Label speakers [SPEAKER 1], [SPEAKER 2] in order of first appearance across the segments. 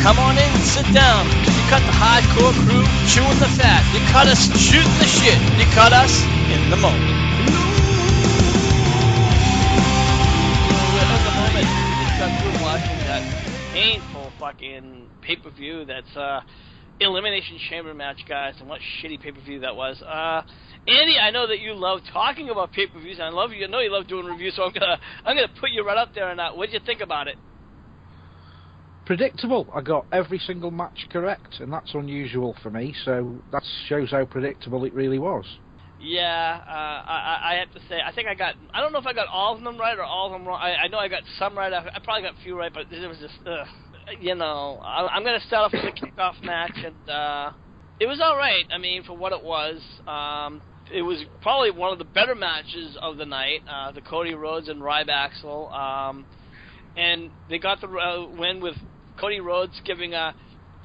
[SPEAKER 1] Come on in, sit down. You cut the hardcore crew chewing the fat. You cut us shooting the shit. You cut us in the moment. We're in the moment. We just got through watching that painful fucking pay-per-view that's Elimination Chamber match, guys, and what shitty pay-per-view that was. Andy, I know that you love talking about pay-per-views, and I know you love doing reviews, so I'm gonna put you right up there on that. What did you think about it?
[SPEAKER 2] Predictable. I got every single match correct, and that's unusual for me, so that shows how predictable it really was.
[SPEAKER 1] Yeah, I have to say, I don't know if I got all of them right or all of them wrong. I know I got some right. I probably got a few right, but it was just, I'm going to start off with the kickoff match, and it was alright. I mean, for what it was probably one of the better matches of the night, the Cody Rhodes and Ryback. And they got the win with Cody Rhodes giving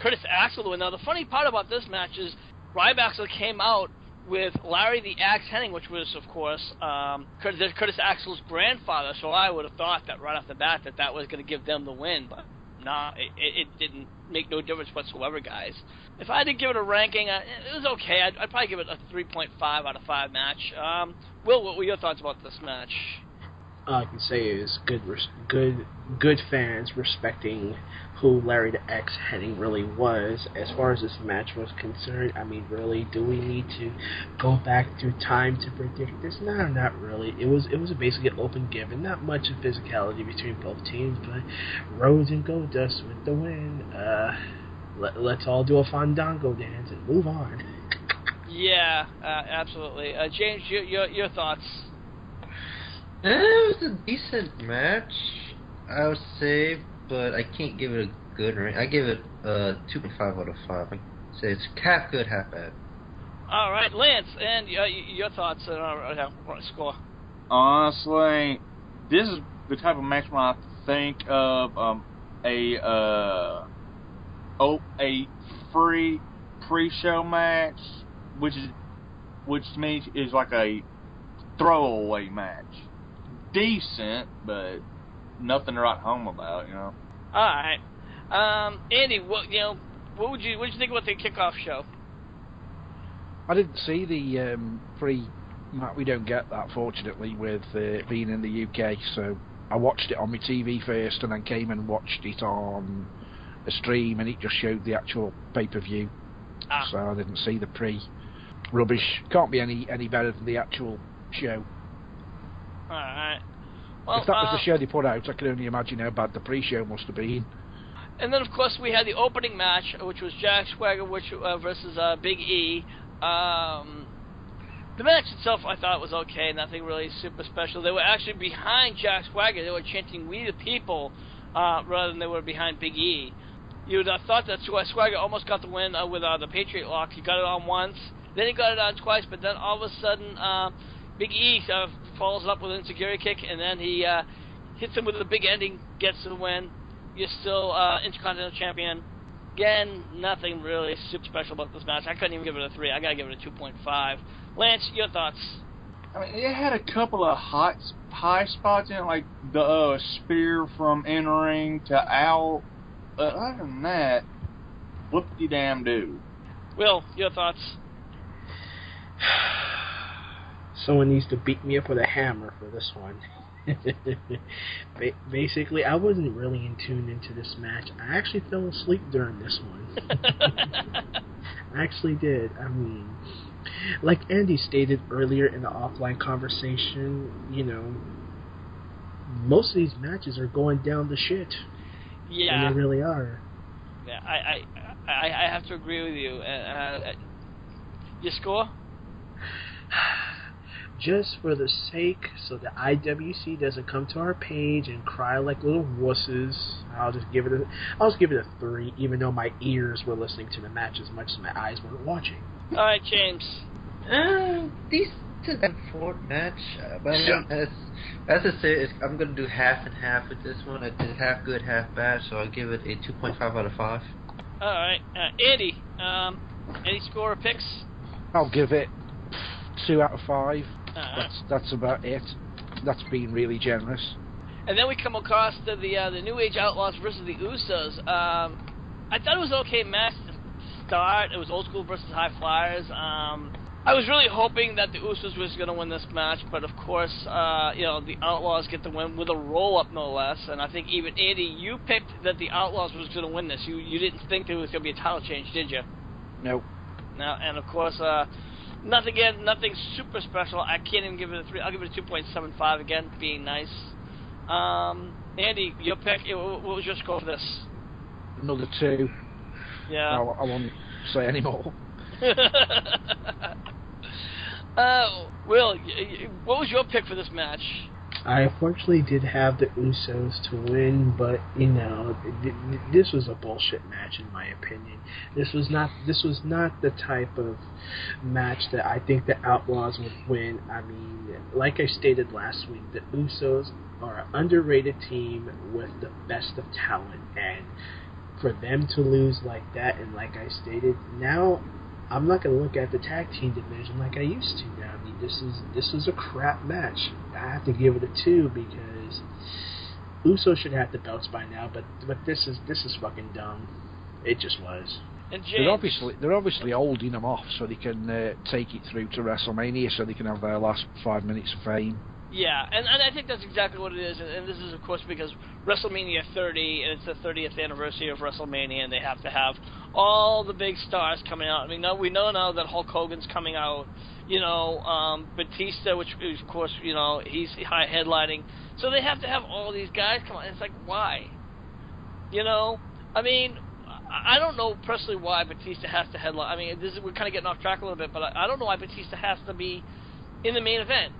[SPEAKER 1] Curtis Axel the win. Now, the funny part about this match is Ryback came out with Larry the Axe Hennig, which was, of course, Curtis Axel's grandfather, so I would have thought that right off the bat that was going to give them the win, but no, it didn't make no difference whatsoever, guys. If I had to give it a ranking, it was okay. I'd probably give it a 3.5 out of 5 match. Will, what were your thoughts about this match?
[SPEAKER 3] All I can say is good fans respecting who Larry the X Hennig really was. As far as this match was concerned, I mean, really, do we need to go back through time to predict this? No, not really. It was basically an open given, not much of physicality between both teams, but Rhodes and Goldust with the win. Let's all do a fandango dance and move on.
[SPEAKER 1] Yeah, absolutely. James, your thoughts?
[SPEAKER 4] It was a decent match, I would say, but I can't give it a good rank. I give it a 2.5 out of 5. I say it's half good, half bad.
[SPEAKER 1] All right, Lance, and your thoughts on score?
[SPEAKER 5] Honestly, this is the type of match when I think of a free pre-show match, which to me is like a throwaway match. Decent, but nothing to write home about, you know.
[SPEAKER 1] All right, Andy, what did you think about the kickoff show?
[SPEAKER 2] I didn't see the pre-match. We don't get that, fortunately, with being in the UK. So I watched it on my TV first, and then came and watched it on a stream, and it just showed the actual pay-per-view. So I didn't see the pre-rubbish. Can't be any better than the actual show.
[SPEAKER 1] Alright. Well,
[SPEAKER 2] if that was the show they put out, I can only imagine how bad the pre-show must have been.
[SPEAKER 1] And then, of course, we had the opening match, which was Jack Swagger versus Big E. The match itself, I thought, was okay. Nothing really super special. They were actually behind Jack Swagger. They were chanting, "We the People," rather than they were behind Big E. You'd have thought that Swagger almost got the win with the Patriot Lock. He got it on once, then he got it on twice, but then all of a sudden, Big E follows up with an insecurity kick, and then he hits him with a big ending, gets the win. You're still Intercontinental Champion. Again, nothing really super special about this match. I couldn't even give it a 3. I gotta give it a 2.5. Lance, your thoughts?
[SPEAKER 5] I mean, it had a couple of high spots in it, like the spear from in-ring to out. But other than that, whoop-de-damn-do.
[SPEAKER 1] Will, your thoughts?
[SPEAKER 3] Someone needs to beat me up with a hammer for this one. Basically, I wasn't really in tune into this match. I actually fell asleep during this one. I actually did. I mean, like Andy stated earlier in the offline conversation, most of these matches are going down the shit.
[SPEAKER 1] Yeah.
[SPEAKER 3] And they really are.
[SPEAKER 1] Yeah, I have to agree with you. Your score?
[SPEAKER 3] Just for the sake, so the IWC doesn't come to our page and cry like little wusses, I'll just give it a 3, even though my ears were listening to the match as much as my eyes were watching.
[SPEAKER 1] All right, James.
[SPEAKER 4] Decent Ford match, but as I say, I'm going to do half and half with this one. I did half good, half bad, so I'll give it a 2.5 out of 5.
[SPEAKER 1] All right, Andy. Any score or picks?
[SPEAKER 2] I'll give it 2 out of 5.
[SPEAKER 1] Uh-huh.
[SPEAKER 2] That's about it. That's being really generous.
[SPEAKER 1] And then we come across to the New Age Outlaws versus the Usos. I thought it was an okay match to start. It was old school versus high flyers. I was really hoping that the Usos was going to win this match, but of course, the Outlaws get the win with a roll-up, no less. And I think even Andy, you picked that the Outlaws was going to win this. You didn't think there was going to be a title change, did you?
[SPEAKER 2] No.
[SPEAKER 1] No, and of course, nothing super special. I can't even give it a 3. I'll give it a 2.75 again, being nice. Andy, your pick. What was your score for this?
[SPEAKER 2] Another 2.
[SPEAKER 1] Yeah.
[SPEAKER 2] I won't say any more.
[SPEAKER 1] Will, what was your pick for this match?
[SPEAKER 3] I unfortunately did have the Usos to win, but this was a bullshit match in my opinion. This was not the type of match that I think the Outlaws would win. I mean, like I stated last week, the Usos are an underrated team with the best of talent, and for them to lose like that, and like I stated, now I'm not going to look at the tag team division like I used to now. I mean, this is a crap match. I have to give it a 2 because Uso should have the belts by now, but this is fucking dumb. It just was.
[SPEAKER 1] And James,
[SPEAKER 2] they're obviously holding them off so they can take it through to WrestleMania, so they can have their last 5 minutes of fame.
[SPEAKER 1] Yeah, and I think that's exactly what it is, and this is, of course, because WrestleMania 30, and it's the 30th anniversary of WrestleMania, and they have to have all the big stars coming out. I mean, we know now that Hulk Hogan's coming out, Batista, which, of course, he's high headlining, so they have to have all these guys come out, and it's like, why? I mean, I don't know personally why Batista has to headline. I mean, we're kind of getting off track a little bit, but I don't know why Batista has to be in the main event.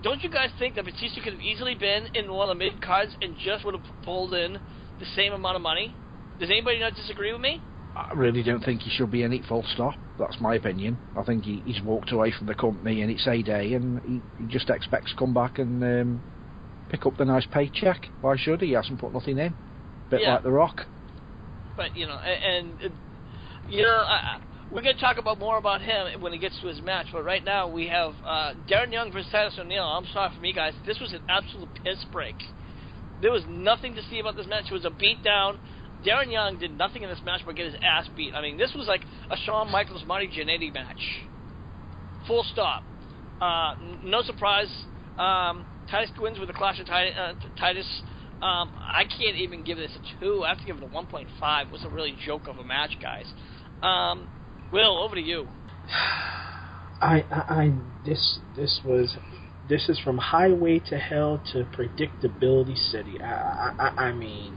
[SPEAKER 1] Don't you guys think that Batista could have easily been in one of the mid-cards and just would have pulled in the same amount of money? Does anybody not disagree with me?
[SPEAKER 2] I really don't think he should be in it, full stop. That's my opinion. I think he's walked away from the company in its heyday, and he just expects to come back and pick up the nice paycheck. Why should he? He hasn't put nothing in. Bit like The Rock.
[SPEAKER 1] But, we're going to talk more about him when he gets to his match, but right now we have Darren Young versus Titus O'Neil. I'm sorry for me, guys. This was an absolute piss break. There was nothing to see about this match. It was a beatdown. Darren Young did nothing in this match but get his ass beat. I mean, this was like a Shawn Michaels, Marty Jannetty match. Full stop. No surprise. Titus wins with a clash of Titus. I can't even give this a 2. I have to give it a 1.5. It was a really joke of a match, guys. Will, over to you.
[SPEAKER 3] This is from highway to hell to predictability city. I mean,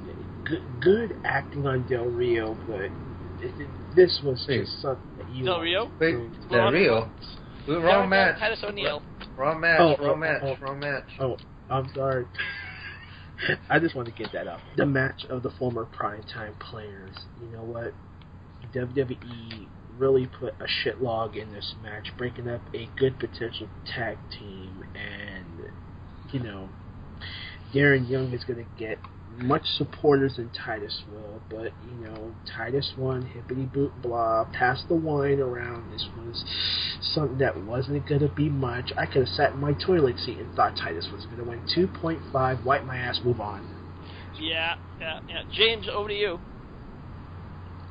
[SPEAKER 3] good acting on Del Rio, but this was just something that you.
[SPEAKER 1] Del Rio?
[SPEAKER 4] Wait, Del Rio? Wrong match.
[SPEAKER 1] Titus O'Neil.
[SPEAKER 4] Wrong match. Wrong match.
[SPEAKER 3] Oh, I'm sorry. I just want to get that up. The match of the former primetime players. You know what? WWE really put a shit log in this match, breaking up a good potential tag team, and Darren Young is going to get much supporters than Titus will, but Titus won, hippity boot blah, passed the wine around. This was something that wasn't going to be much. I could have sat in my toilet seat and thought Titus was going to win. 2.5, wipe my ass, move on.
[SPEAKER 1] Yeah. James, over to you.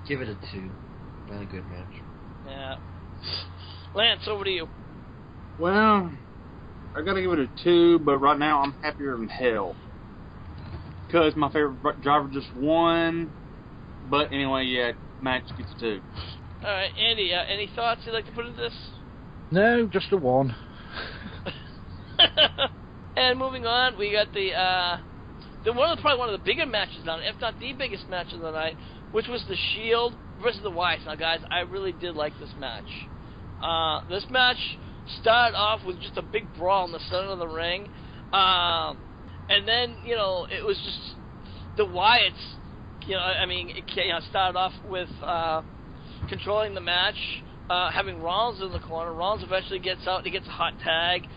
[SPEAKER 4] Give it a 2. Really good match.
[SPEAKER 1] Yeah. Lance, over to you.
[SPEAKER 5] Well, I gotta give it a 2, but right now I'm happier than hell. Because my favorite driver just won. But anyway, yeah, match gets a 2.
[SPEAKER 1] Alright, Andy, any thoughts you'd like to put into this?
[SPEAKER 2] No, just a 1.
[SPEAKER 1] And moving on, we got probably one of the bigger matches now, if not the biggest match of the night, which was the Shield versus the Wyatts. Now, guys, I really did like this match. This match started off with just a big brawl in the center of the ring. And then, it was just the Wyatts, it started off with controlling the match, having Rollins in the corner. Rollins eventually gets out and he gets a hot tag.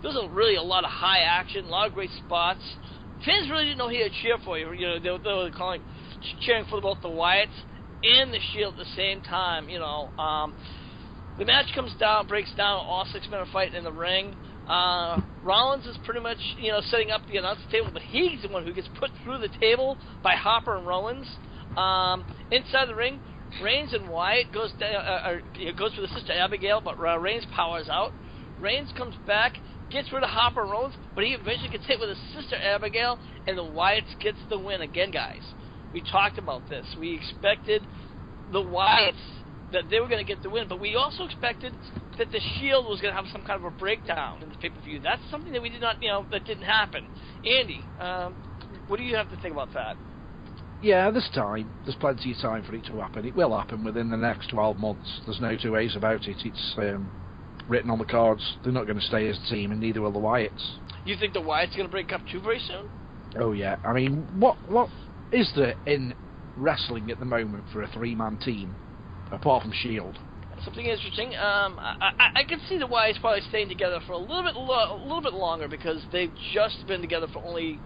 [SPEAKER 1] There was really a lot of high action, a lot of great spots. Fans really didn't know who to cheer for. They were cheering for both the Wyatts and the Shield at the same time. The match breaks down, all 6-minute fight in the ring. Rollins is pretty much, setting up the announce table, but he's the one who gets put through the table by Hopper and Rollins. Inside the ring, Reigns and Wyatt goes for the Sister Abigail, but Reigns powers out. Reigns comes back, gets rid of Harper and Rollins, but he eventually gets hit with his Sister Abigail, and the Wyatts gets the win again, guys. We talked about this. We expected the Wyatts that they were going to get the win, but we also expected that the Shield was going to have some kind of a breakdown in the pay-per-view. That's something that we did not, that didn't happen. Andy, what do you have to think about that?
[SPEAKER 2] Yeah, there's plenty of time for it to happen. It will happen within the next 12 months. There's no two ways about it. It's written on the cards. They're not going to stay as a team, and neither will the Wyatts.
[SPEAKER 1] You think the Wyatts are going to break up too very soon?
[SPEAKER 2] Oh yeah. I mean, what is there in wrestling at the moment for a three-man team, apart from Shield?
[SPEAKER 1] Something interesting. I can see the Wyatts probably staying together for a little bit longer, because they've just been together for only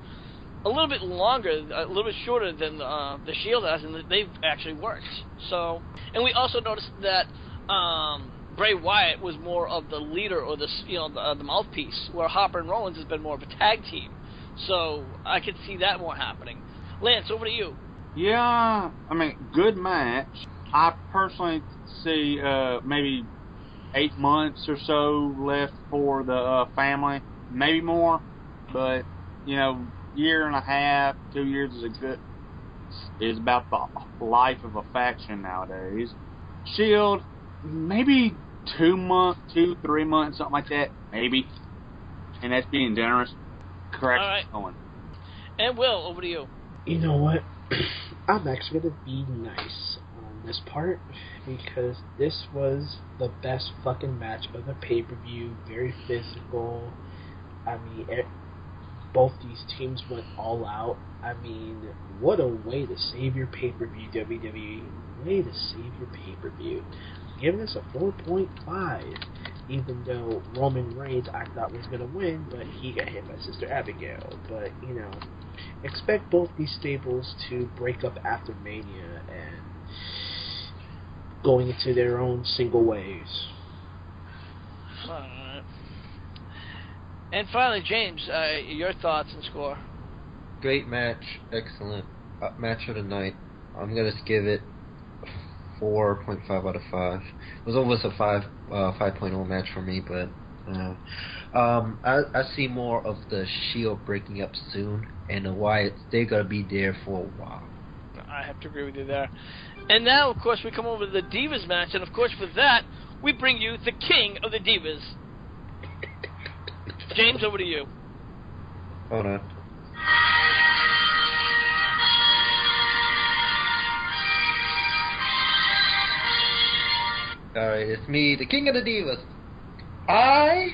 [SPEAKER 1] a little bit longer, a little bit shorter than the Shield has, and they've actually worked. So, and we also noticed that Bray Wyatt was more of the leader, or the mouthpiece, where Harper and Rollins has been more of a tag team. So I could see that more happening. Lance, over to you.
[SPEAKER 5] Yeah, I mean, good match. I personally see maybe 8 months or so left for the family, maybe more, but year and a half, 2 years is about the life of a faction nowadays. Shield, maybe 2 months, 3 months, something like that, maybe, and that's being generous. Correct.
[SPEAKER 1] All right.
[SPEAKER 5] Owen.
[SPEAKER 1] And Will, over to you.
[SPEAKER 3] You know what? I'm actually going to be nice on this part, because this was the best fucking match of the pay-per-view. Very physical. I mean, both these teams went all out. I mean, what a way to save your pay-per-view, WWE. Way to save your pay-per-view. Giving us a 4.5, even though Roman Reigns I thought was going to win, but he got hit by Sister Abigail. But, expect both these stables to break up after Mania and going into their own single ways.
[SPEAKER 1] And finally, James, your thoughts and score.
[SPEAKER 4] Great match, excellent match of the night. I'm gonna give it 4.5 out of 5. It was almost a 5.0 match for me, but I see more of the Shield breaking up soon, and the Wyatts, they're gonna be there for a while.
[SPEAKER 1] I have to agree with you there. And now, of course, we come over to the Divas match, and of course, for that, we bring you the King of the Divas. James, over to you.
[SPEAKER 4] Hold on. Alright, it's me, the King of the Divas. I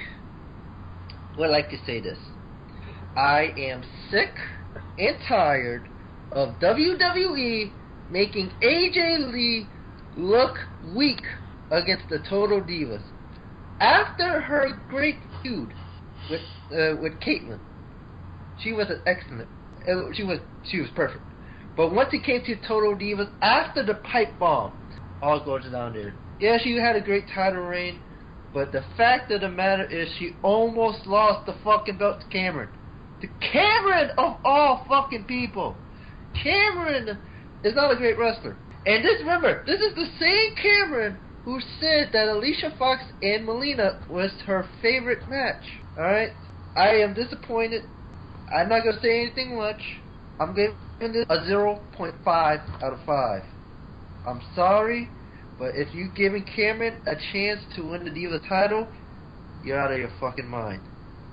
[SPEAKER 4] would like to say this. I am sick and tired of WWE making AJ Lee look weak against the Total Divas. After her great feud with Caitlyn, she was an excellent. She was perfect. But once it came to Total Divas, after the pipe bomb, all goes down there. Yeah, she had a great title reign, but the fact of the matter is she almost lost the fucking belt to Cameron. To Cameron of all fucking people. Cameron is not a great wrestler. And remember, this is the same Cameron who said that Alicia Fox and Melina was her favorite match. Alright? I am disappointed. I'm not going to say anything much. I'm giving this a 0.5 out of 5. I'm sorry, but if you're giving Cameron a chance to win the Diva title, you're out of your fucking mind.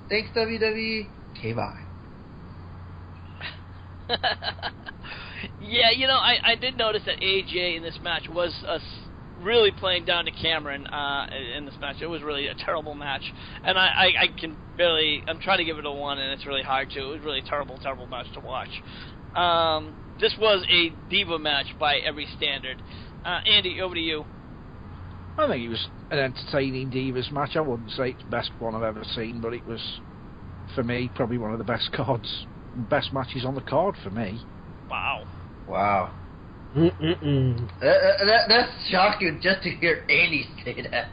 [SPEAKER 4] Thanks, WWE. Okay, bye.
[SPEAKER 1] Yeah, I did notice that AJ in this match was really playing down to Cameron in this match. It was really a terrible match, and I'm trying to give it a 1, and it's really hard to. It was really a terrible match to watch. This was a Diva match by every standard. Andy, over to you.
[SPEAKER 2] I think it was an entertaining Divas match. I wouldn't say it's the best one I've ever seen, but it was, for me, probably one of the best matches on the card for me.
[SPEAKER 4] Wow. That's shocking just to hear Andy say that.